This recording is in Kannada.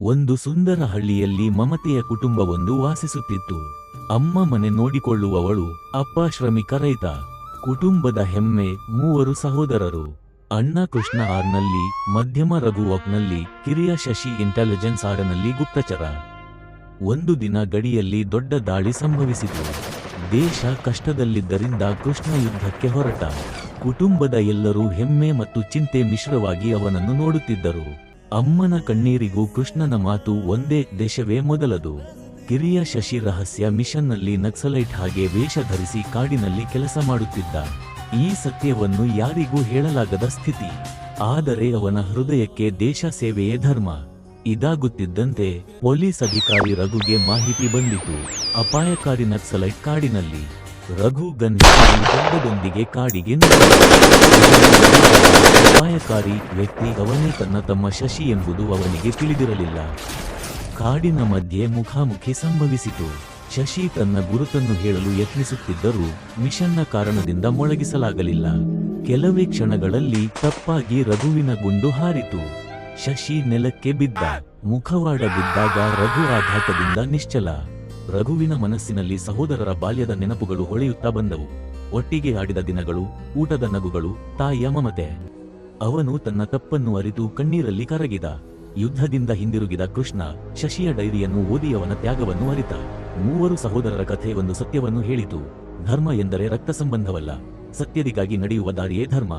ಒಂದು ಸುಂದರ ಹಳ್ಳಿಯಲ್ಲಿ ಮಮತೆಯ ಕುಟುಂಬವೊಂದು ವಾಸಿಸುತ್ತಿತ್ತು. ಅಮ್ಮ ಮನೆ ನೋಡಿಕೊಳ್ಳುವವಳು, ಅಪ್ಪ ಶ್ರಮಿಕ ರೈತ. ಕುಟುಂಬದ ಹೆಮ್ಮೆ, 3 ಸಹೋದರರು. ಅಣ್ಣ ಕೃಷ್ಣ ಆರ್ನಲ್ಲಿ, ಮಧ್ಯಮ ರಘು ನಲ್ಲಿ, ಕಿರಿಯ ಶಶಿ ಇಂಟೆಲಿಜೆನ್ಸ್ ಆರ್ನಲ್ಲಿ ಗುಪ್ತಚರ. ಒಂದು ದಿನ ಗಡಿಯಲ್ಲಿ ದೊಡ್ಡ ದಾಳಿ ಸಂಭವಿಸಿತು. ದೇಶ ಕಷ್ಟದಲ್ಲಿದ್ದರಿಂದ ಕೃಷ್ಣ ಯುದ್ಧಕ್ಕೆ ಹೊರಟ. ಕುಟುಂಬದ ಎಲ್ಲರೂ ಹೆಮ್ಮೆ ಮತ್ತು ಚಿಂತೆ ಮಿಶ್ರವಾಗಿ ಅವನನ್ನು ನೋಡುತ್ತಿದ್ದರು. ಅಮ್ಮನ ಕಣ್ಣೀರಿಗೂ ಕೃಷ್ಣನ ಮಾತು ಒಂದೇ, ದೇಶವೇ ಮೊದಲದು. ಕಿರಿಯ ಶಶಿ ರಹಸ್ಯ ಮಿಷನ್ನಲ್ಲಿ ನಕ್ಸಲೈಟ್ ಹಾಗೆ ವೇಷ ಧರಿಸಿ ಕಾಡಿನಲ್ಲಿ ಕೆಲಸ ಮಾಡುತ್ತಿದ್ದ. ಈ ಸತ್ಯವನ್ನು ಯಾರಿಗೂ ಹೇಳಲಾಗದ ಸ್ಥಿತಿ. ಆದರೆ ಅವನ ಹೃದಯಕ್ಕೆ ದೇಶ ಸೇವೆಯೇ ಧರ್ಮ. ಇದಾಗುತ್ತಿದ್ದಂತೆ ಪೊಲೀಸ್ ಅಧಿಕಾರಿ ರಘುಗೆ ಮಾಹಿತಿ ಬಂದಿತು. ಅಪಾಯಕಾರಿ ನಕ್ಸಲೈಟ್ ಕಾಡಿನಲ್ಲಿ. ರಘು ಗನ್ ತಂಡದೊಂದಿಗೆ ಕಾಡಿಗೆ ಅಪಾಯಕಾರಿ ವ್ಯಕ್ತಿ ಅವನೇ ತನ್ನ ತಮ್ಮ ಶಶಿ ಎಂಬುದು ಅವನಿಗೆ ತಿಳಿದಿರಲಿಲ್ಲ. ಕಾಡಿನ ಮಧ್ಯೆ ಮುಖಾಮುಖಿ ಸಂಭವಿಸಿತು. ಶಶಿ ತನ್ನ ಗುರುತನ್ನು ಹೇಳಲು ಯತ್ನಿಸುತ್ತಿದ್ದರೂ ಮಿಷನ್ನ ಕಾರಣದಿಂದ ಮೊಳಗಿಸಲಾಗಲಿಲ್ಲ. ಕೆಲವೇ ಕ್ಷಣಗಳಲ್ಲಿ ತಪ್ಪಾಗಿ ರಘುವಿನ ಗುಂಡು ಹಾರಿತು. ಶಶಿ ನೆಲಕ್ಕೆ ಬಿದ್ದ. ಮುಖವಾಡ ಬಿದ್ದಾಗ ರಘು ಆಘಾತದಿಂದ ನಿಶ್ಚಲ. ರಘುವಿನ ಮನಸ್ಸಿನಲ್ಲಿ ಸಹೋದರರ ಬಾಲ್ಯದ ನೆನಪುಗಳು ಹೊಳೆಯುತ್ತಾ ಬಂದವು. ಒಟ್ಟಿಗೆ ಆಡಿದ ದಿನಗಳು, ಊಟದ ನಗುಗಳು, ತಾಯಿಯ ಮಮತೆ. ಅವನು ತನ್ನ ತಪ್ಪನ್ನು ಅರಿತು ಕಣ್ಣೀರಲ್ಲಿ ಕರಗಿದ. ಯುದ್ಧದಿಂದ ಹಿಂದಿರುಗಿದ ಕೃಷ್ಣ ಶಶಿಯ ಡೈರಿಯನ್ನು ಓದಿ ಅವನ ತ್ಯಾಗವನ್ನು ಅರಿತ. 3 ಸಹೋದರರ ಕಥೆ ಒಂದು ಸತ್ಯವನ್ನು ಹೇಳಿತು: ಧರ್ಮ ಎಂದರೆ ರಕ್ತ ಸಂಬಂಧವಲ್ಲ, ಸತ್ಯದಿಗಾಗಿ ನಡೆಯುವ ದಾರಿಯೇ ಧರ್ಮ.